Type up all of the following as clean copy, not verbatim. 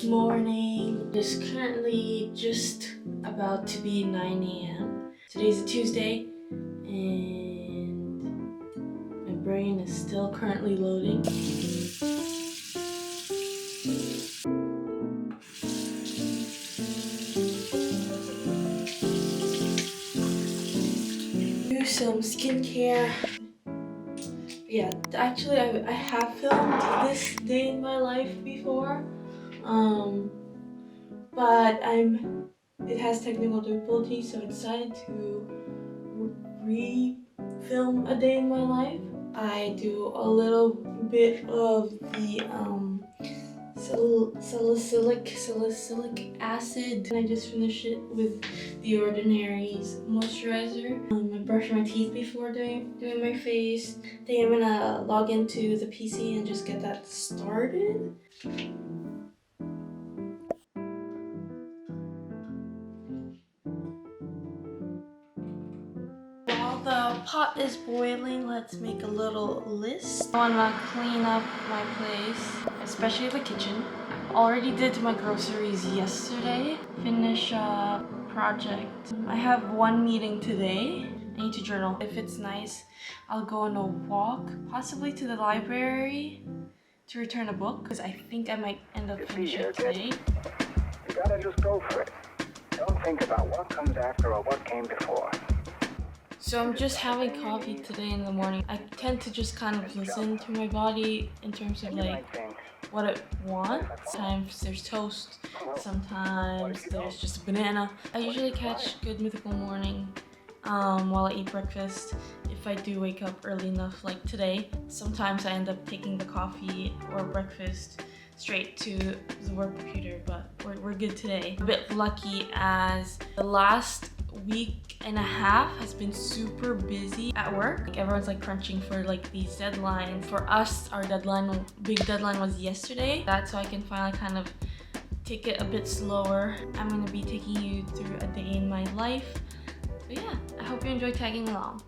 Morning. It's currently just about to be 9 a.m. Today's a Tuesday and my brain is still currently loading. Do some skincare. Yeah, actually I have filmed this day in my life before. But it has technical difficulties, so I decided to re-film a day in my life. I do a little bit of the salicylic acid, and I just finish it with the Ordinary's moisturizer. I brush my teeth before doing my face. Then I'm gonna log into the PC and just get that started. While the pot is boiling, let's make a little list. I wanna clean up my place, especially the kitchen. Already did my groceries yesterday. Finish a project. I have one meeting today. I need to journal. If it's nice, I'll go on a walk, possibly to the library to return a book, because I think I might end up finishing it today. You gotta just go for it. Don't think about what comes after or what came before. So I'm just having coffee today in the morning. I tend to just kind of listen to my body in terms of like what it wants. Sometimes there's toast, sometimes there's just a banana. I usually catch Good Mythical Morning while I eat breakfast. If I do wake up early enough like today, sometimes I end up taking the coffee or breakfast straight to the work computer, but we're good today. A bit lucky as the last week and a half has been super busy at work. Like everyone's like crunching for like these deadlines. For us, our big deadline was yesterday. That's so I can finally kind of take it a bit slower. I'm gonna be taking you through a day in my life. But yeah, I hope you enjoy tagging along.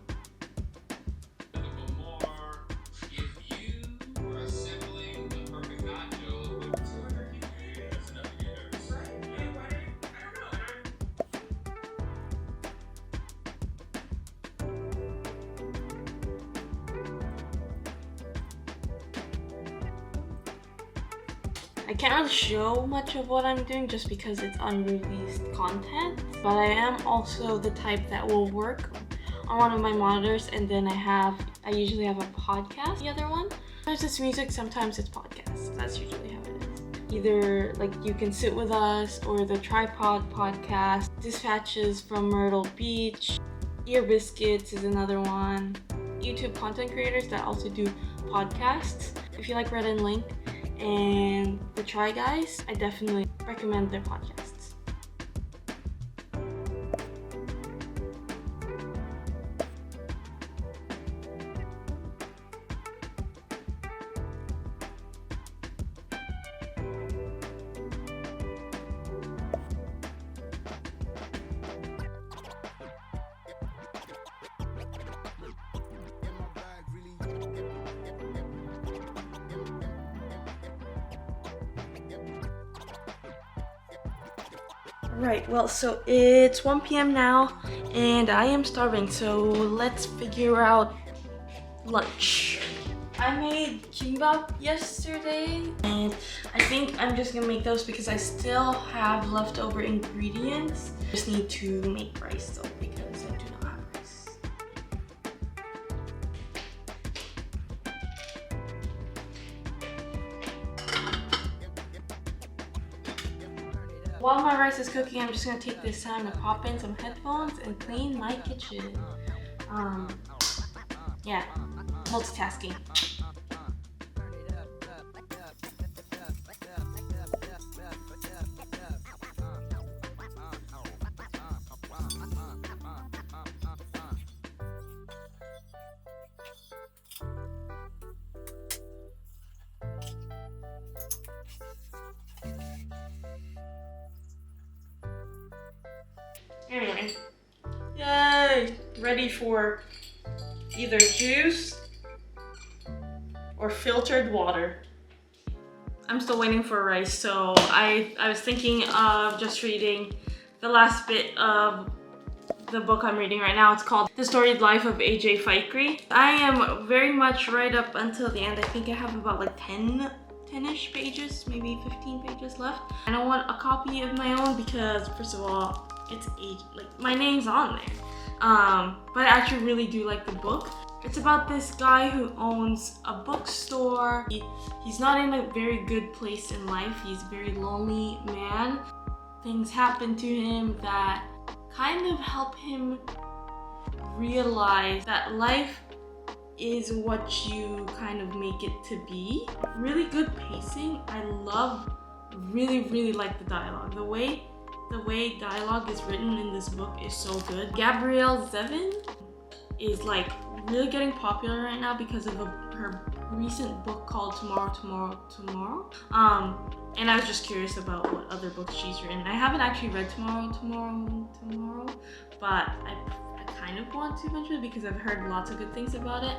I can't really show much of what I'm doing just because it's unreleased content, but I am also the type that will work on one of my monitors and then I usually have a podcast, the other one. Sometimes it's music, sometimes it's podcasts. That's usually how it is. Either like You Can Sit With Us or the Tripod podcast, Dispatches from Myrtle Beach, Ear Biscuits is another one. YouTube content creators that also do podcasts. If you like Red and Link and the Try Guys, I definitely recommend their podcasts. Right, well, so it's 1 p.m. now, and I am starving, so let's figure out lunch. I made kimbap yesterday, and I think I'm just gonna make those because I still have leftover ingredients. I just need to make rice though, because I do not have rice. While my rice is cooking, I'm just gonna take this time to pop in some headphones and clean my kitchen. Yeah, multitasking. Anyway, yay! Ready for either juice or filtered water. I'm still waiting for rice, so I was thinking of just reading the last bit of the book I'm reading right now. It's called The Storied Life of A.J. Fikry. I am very much right up until the end. I think I have about like 10-ish pages, maybe 15 pages left. I don't want a copy of my own because, first of all, it's like my name's on there. But I actually really do like the book. It's about this guy who owns a bookstore. He's not in a very good place in life. He's a very lonely man. Things happen to him that kind of help him realize that life is what you kind of make it to be. Really good pacing. I really like the dialogue. The way dialogue is written in this book is so good. Gabrielle Zevin is like really getting popular right now because of her recent book called Tomorrow. And I was just curious about what other books she's written. I haven't actually read Tomorrow, but I kind of want to eventually because I've heard lots of good things about it.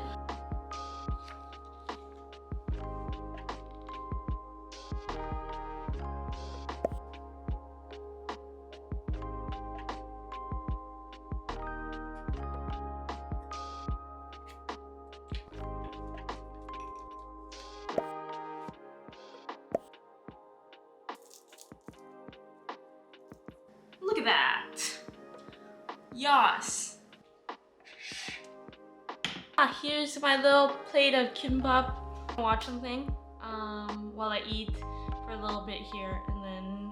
Look at that. Yas. Here's my little plate of kimbap. Watch something while I eat for a little bit here, and then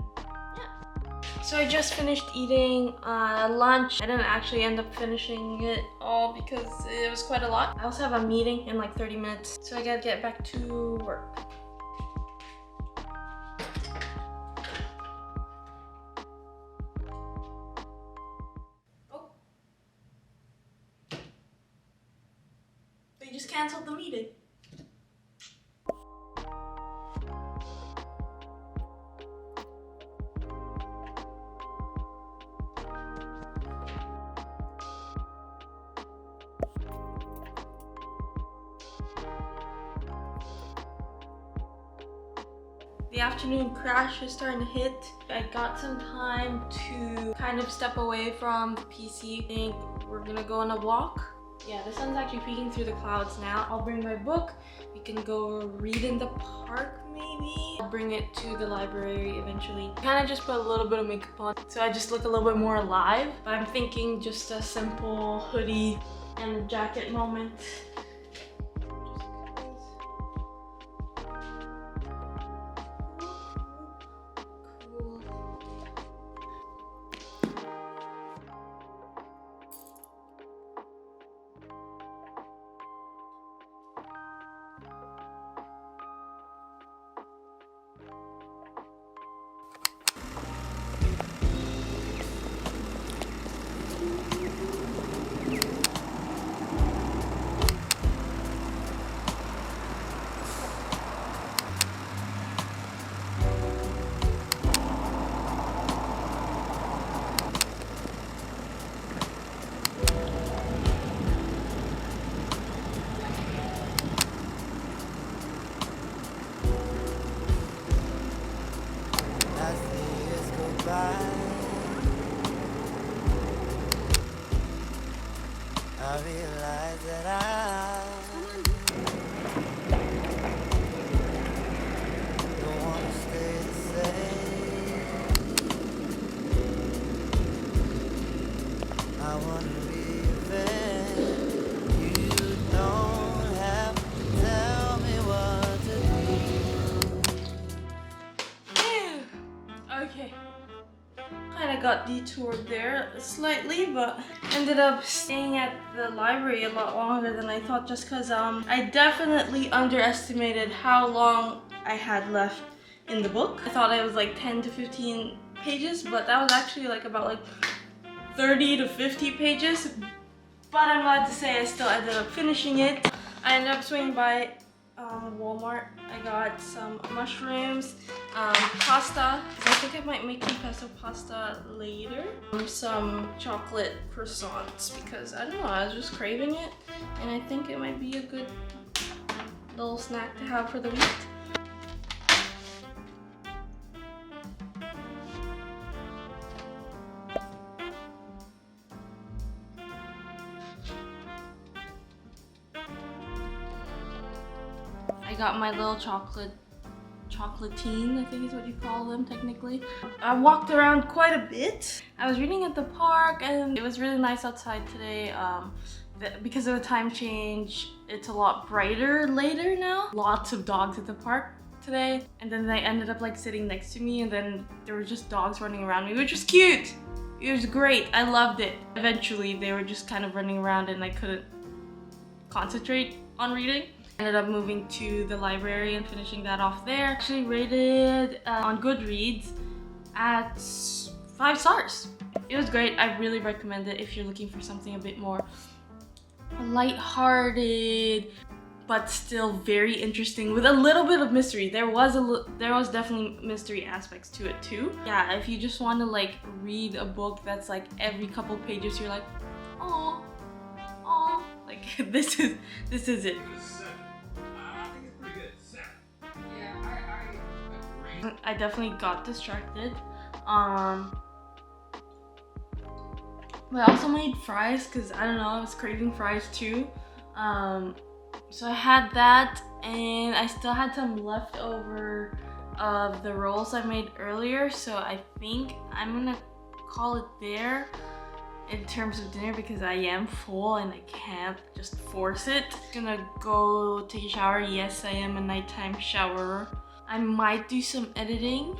yeah. So I just finished eating lunch. I didn't actually end up finishing it all because it was quite a lot. I also have a meeting in like 30 minutes, so I gotta get back to work. They just canceled the meeting. The afternoon crash is starting to hit. I got some time to kind of step away from the PC. I think we're gonna go on a walk. Yeah, the sun's actually peeking through the clouds now. I'll bring my book. We can go read in the park maybe. I'll bring it to the library eventually. Kind of just put a little bit of makeup on so I just look a little bit more alive. But I'm thinking just a simple hoodie and jacket moment. I realize that I don't want to stay the same. I want to reinvent. You don't have to tell me what to do. Okay. Kind of got detoured there slightly, but ended up staying at the library a lot longer than I thought just because I definitely underestimated how long I had left in the book. I thought it was like 10 to 15 pages, but that was actually like about like 30 to 50 pages. But I'm glad to say I still ended up finishing it. I ended up swinging by Walmart. I got some mushrooms, pasta. I think I might make pesto pasta later. Some chocolate croissants because I don't know, I was just craving it, and I think it might be a good little snack to have for the week. I got my little chocolatine, I think is what you call them technically. I walked around quite a bit. I was reading at the park and it was really nice outside today. Because of the time change, it's a lot brighter later now. Lots of dogs at the park today, and then they ended up like sitting next to me, and then there were just dogs running around me, which was cute. It was great. I loved it. Eventually they were just kind of running around and I couldn't concentrate on reading. Ended up moving to the library and finishing that off there. Actually rated on Goodreads at 5 stars. It was great. I really recommend it if you're looking for something a bit more light-hearted, but still very interesting with a little bit of mystery. There was definitely mystery aspects to it too. Yeah, if you just want to like read a book that's like every couple pages you're like, oh, like this is it. I definitely got distracted. But I also made fries because I don't know, I was craving fries too. So I had that, and I still had some leftover of the rolls I made earlier. So I think I'm gonna call it there in terms of dinner because I am full and I can't just force it. Gonna go take a shower. Yes, I am a nighttime showerer. I might do some editing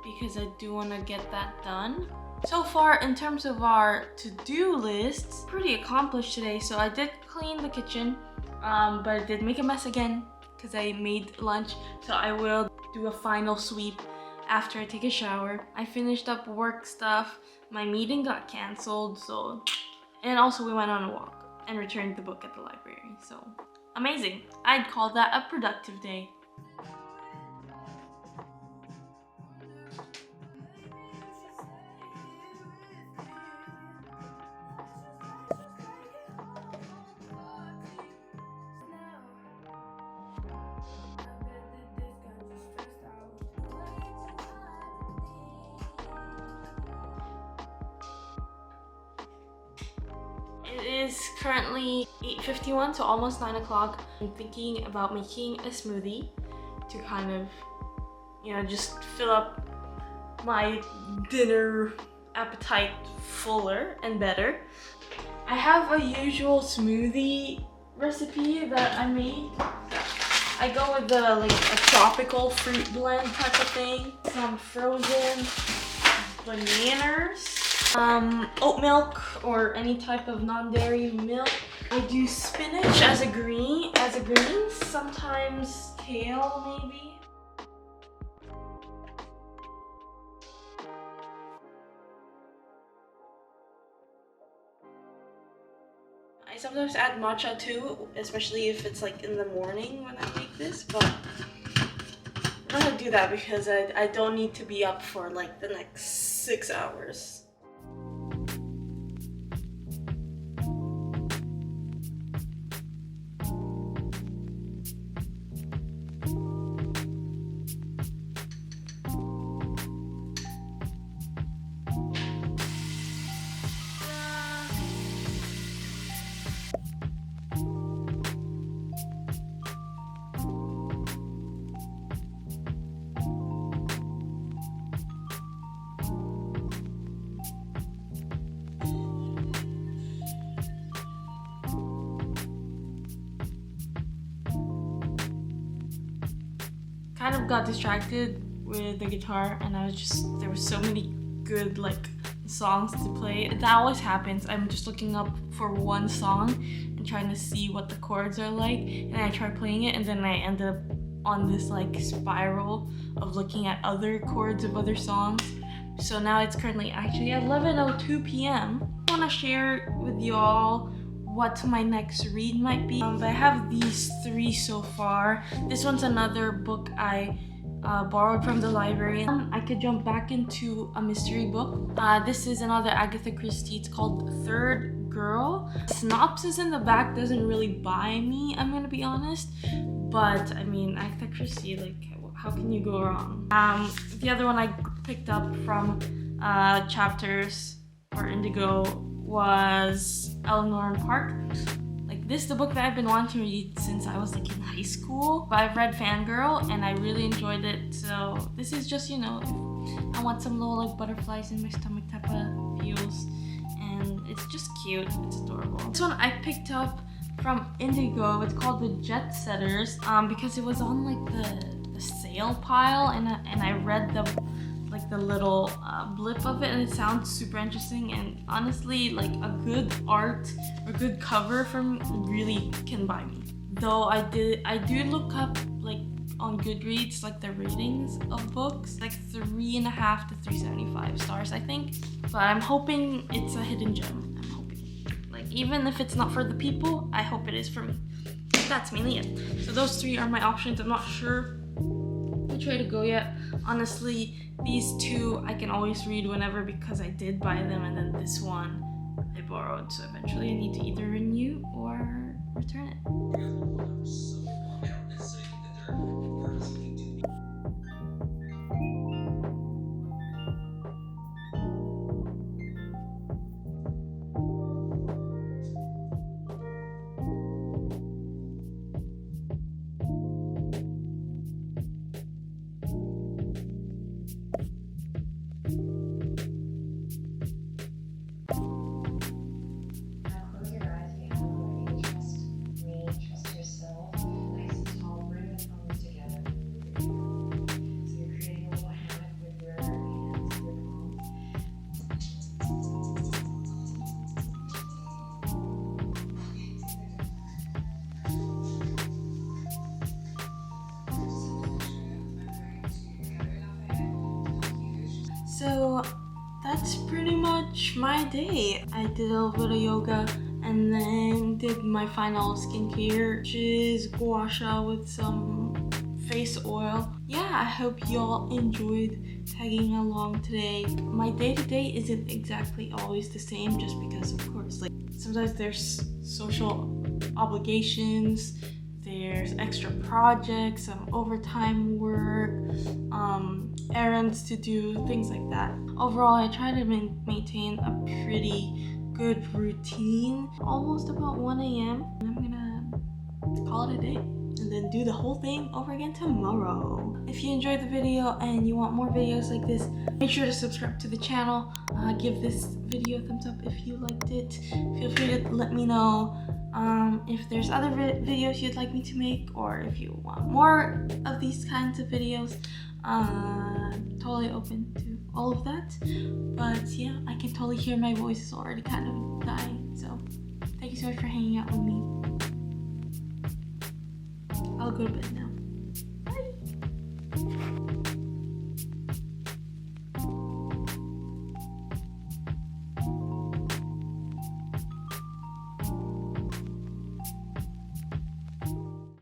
because I do want to get that done. So far, in terms of our to-do lists, pretty accomplished today. So I did clean the kitchen, but I did make a mess again because I made lunch. So I will do a final sweep after I take a shower. I finished up work stuff. My meeting got canceled, and also we went on a walk and returned the book at the library. So amazing. I'd call that a productive day. It is currently 8:51, so almost 9 o'clock. I'm thinking about making a smoothie to kind of, just fill up my dinner appetite fuller and better. I have a usual smoothie recipe that I made. I go with a tropical fruit blend type of thing. Some frozen bananas. Oat milk or any type of non-dairy milk. I do spinach as a green, sometimes kale maybe. I sometimes add matcha too, especially if it's like in the morning when I make this, but I'm not gonna do that because I don't need to be up for like the next 6 hours. Kind of got distracted with the guitar, and there were so many good songs to play. That always happens. I'm just looking up for one song and trying to see what the chords are like, and I try playing it, and then I end up on this spiral of looking at other chords of other songs. So now it's currently actually 11:02 p.m. I want to share with y'all what my next read might be. But I have these 3 so far. This one's another book I borrowed from the library. I could jump back into a mystery book. This is another Agatha Christie. It's called Third Girl. The synopsis in the back doesn't really buy me, I'm gonna be honest. But I mean, Agatha Christie, how can you go wrong? The other one I picked up from Chapters or Indigo was Eleanor and Park. This is the book that I've been wanting to read since I was in high school, but I've read Fangirl and I really enjoyed it. So this is just, you know, I want some little like butterflies in my stomach type of feels, and it's just cute. It's adorable. This one I picked up from Indigo. It's called The Jet Setters because it was on like the sale pile, and I read the little blip of it, and it sounds super interesting. And honestly, like a good art or good cover from really can buy me. Though I do look up like on Goodreads like the ratings of books, like 3.5 to 3.75 stars, I think. But I'm hoping it's a hidden gem. I'm hoping, like, even if it's not for the people, I hope it is for me. That's mainly it. So those 3 are my options. I'm not sure which way to go yet. Honestly, these 2 I can always read whenever because I did buy them, and then this one I borrowed. So eventually I need to either renew or return it. So that's pretty much my day. I did a little bit of yoga and then did my final skincare, which is gua sha with some face oil. Yeah, I hope y'all enjoyed tagging along today. My day-to-day isn't exactly always the same, just because of course, like, sometimes there's social obligations, there's extra projects, some overtime work, errands to do, things like that. Overall, I try to maintain a pretty good routine. Almost about 1 a.m. I'm gonna call it a day and then do the whole thing over again tomorrow. If you enjoyed the video and you want more videos like this, make sure to subscribe to the channel. Give this video a thumbs up if you liked it. Feel free to let me know if there's other videos you'd like me to make, or if you want more of these kinds of videos. Totally open to all of that. But yeah, I can totally hear my voice is already kind of dying. So thank you so much for hanging out with me. I'll go to bed now.